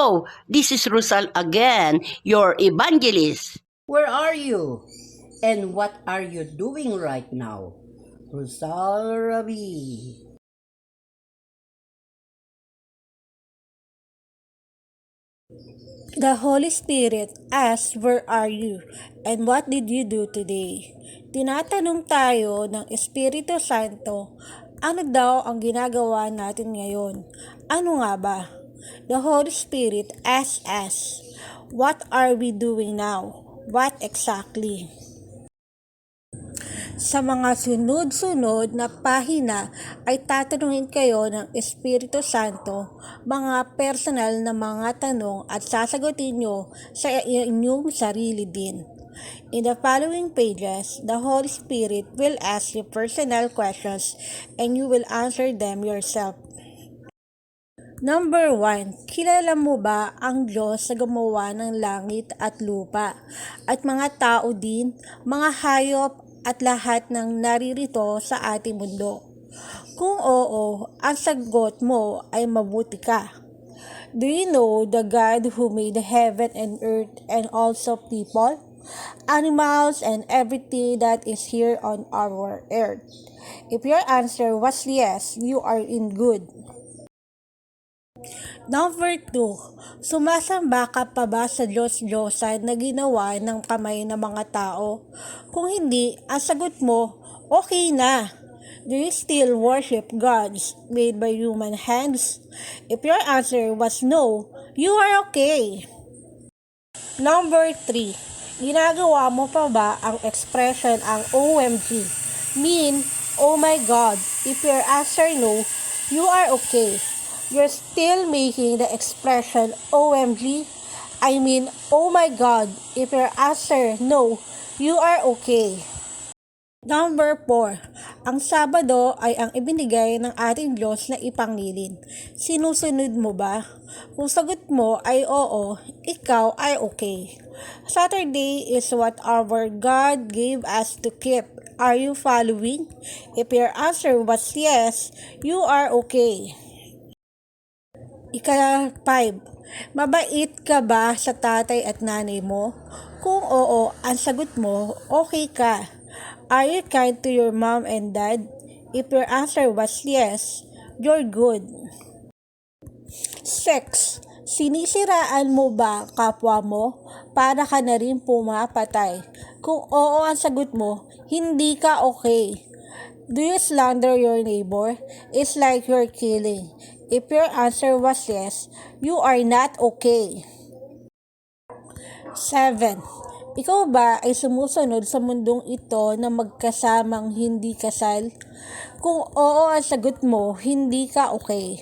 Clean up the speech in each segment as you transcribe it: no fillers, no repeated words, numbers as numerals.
Hello, this is Rosal again, your evangelist. Where are you? And what are you doing right now? Rosal Rabi. The Holy Spirit asks, "Where are you? And what did you do today?" Tinatanong tayo ng Espiritu Santo, ano daw ang ginagawa natin ngayon? Ano nga ba? The Holy Spirit asks us, what are we doing now? What exactly? Sa mga sunod-sunod na pahina ay tatanungin kayo ng Espiritu Santo mga personal na mga tanong at sasagutin nyo sa inyong sarili din. In the following pages, the Holy Spirit will ask you personal questions and you will answer them yourself. Number 1, kilala mo ba ang Diyos sa gumawa ng langit at lupa at mga tao din, mga hayop at lahat ng naririto sa ating mundo? Kung oo, ang sagot mo ay mabuti ka. Do you know the God who made heaven and earth and also people, animals and everything that is here on our earth? If your answer was yes, you are in good. Number 2, sumasamba ka pa ba sa Diyos-Diyosan na ginawa ng kamay ng mga tao? Kung hindi, ang sagot mo, okay na. Do you still worship gods made by human hands? If your answer was no, you are okay. Number 3, ginagawa mo pa ba ang expression ang OMG? Mean, oh my God. If your answer no, you are okay. You're still making the expression OMG, I mean, oh my God. If your answer no, you are okay. Number 4, ang Sabado ay ang ibinigay ng ating Diyos na ipangilin. Sinusunod mo ba? Kung sagot mo ay oo, ikaw ay okay. Saturday is what our God gave us to keep. Are you following? If your answer was yes, you are okay. Ika-5, mabait ka ba sa tatay at nanay mo? Kung oo, ang sagot mo, okay ka. Are you kind to your mom and dad? If your answer was yes, you're good. 6, sinisiraan mo ba kapwa mo? Para ka na rin pumapatay. Kung oo ang sagot mo, hindi ka okay. Do you slander your neighbor? It's like you're killing. If your answer was yes, you are not okay. 7, ikaw ba ay sumusunod sa mundong ito na magkasamang hindi kasal? Kung oo ang sagot mo, hindi ka okay.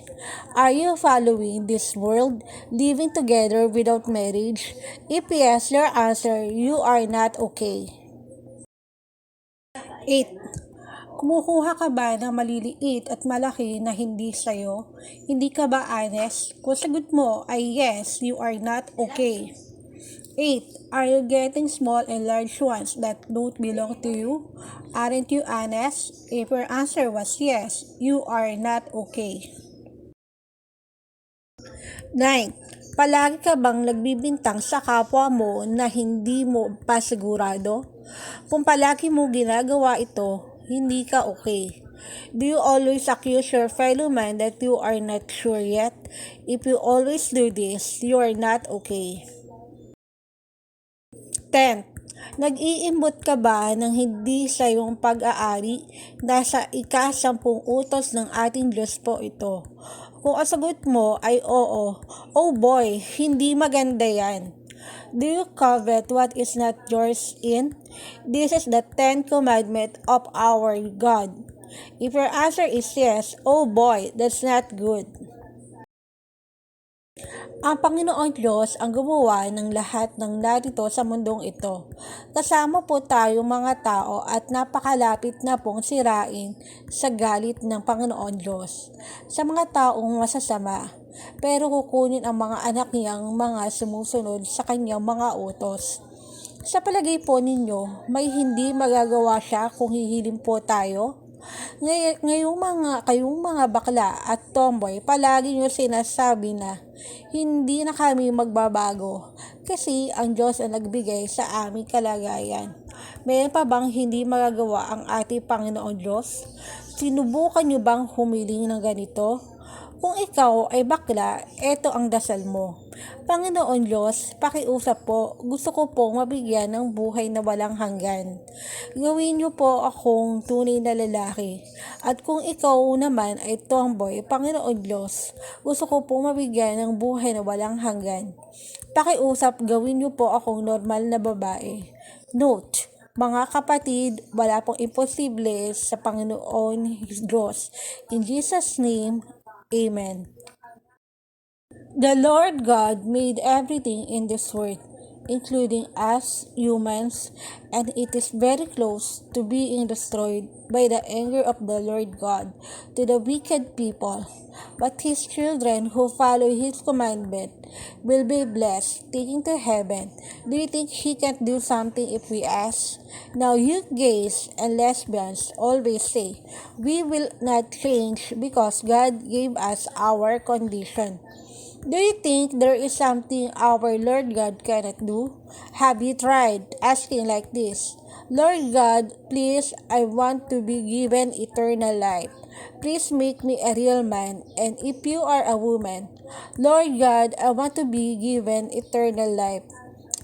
Are you following this world, living together without marriage? If yes, your answer, you are not okay. 8, kumukuha ka ba ng maliliit at malaki na hindi sa'yo? Hindi ka ba honest? Kung sagot mo ay yes, you are not okay. 8, are you getting small and large ones that don't belong to you? Aren't you honest? If your answer was yes, you are not okay. 9, palagi ka bang nagbibintang sa kapwa mo na hindi mo pa sigurado? Kung palagi mo ginagawa ito, hindi ka okay. Do you always accuse your fellow man that you are not sure yet? If you always do this, you are not okay. 10, nag-iimbot ka ba ng hindi sa iyong pag-aari? Nasa ika-10 utos ng ating Diyos po ito. Kung ang sagot mo ay oo, oh boy, hindi maganda yan. Do you covet what is not yours in? This is the 10th commandment of our God. If your answer is yes, oh boy, that's not good. Ang Panginoon Diyos ang gumawa ng lahat ng narito sa mundong ito. Kasama po tayo mga tao at napakalapit na pong sirain sa galit ng Panginoon Diyos sa mga taong masasama. Pero kukunin ang mga anak niyang mga sumusunod sa kanyang mga utos. Sa palagay po ninyo, may hindi magagawa siya kung hihiling po tayo? Kayong mga bakla at tomboy, palagi nyo sinasabi na hindi na kami magbabago kasi ang Diyos ang nagbigay sa aming kalagayan. Mayroon pa bang hindi magagawa ang ating Panginoon Diyos? Sinubukan nyo bang humiling ng ganito? Kung ikaw ay bakla, eto ang dasal mo. Panginoon Diyos, pakiusap po, gusto ko pong mabigyan ng buhay na walang hanggan. Gawin niyo po akong tunay na lalaki. At kung ikaw naman ay tomboy, Panginoon Diyos, gusto ko pong mabigyan ng buhay na walang hanggan. Pakiusap, gawin niyo po akong normal na babae. Note, mga kapatid, wala pong imposible sa Panginoon Diyos. In Jesus' name, Amen. The Lord God made everything in this world, including us humans, and it is very close to being destroyed by the anger of the Lord God to the wicked people. But His children who follow His commandment will be blessed, taking to heaven. Do you think He can't do something if we ask? Now you gays and lesbians always say, we will not change because God gave us our condition. Do you think there is something our Lord God cannot do? Have you tried asking like this? Lord God, please, I want to be given eternal life. Please make me a real man, and if you are a woman, Lord God, I want to be given eternal life.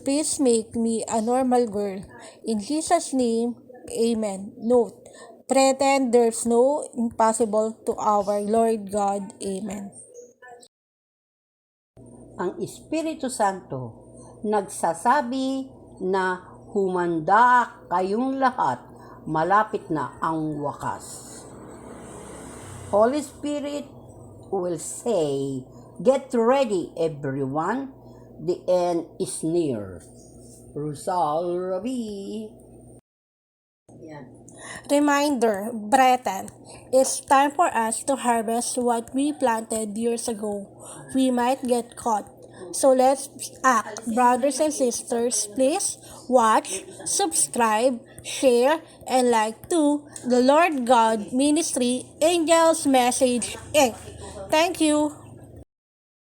Please make me a normal girl. In Jesus' name, Amen. Note, pretend there's no impossible to our Lord God. Amen. Ang Espiritu Santo nagsasabi na humanda kayong lahat, malapit na ang wakas. Holy Spirit will say, get ready everyone, the end is near. Rosal Rabi. Yan. Reminder, Breton, it's time for us to harvest what we planted years ago. We might get caught. So let's act. Brothers and sisters, please watch, subscribe, share, and like to the Lord God Ministry Angels Message Inc. Thank you.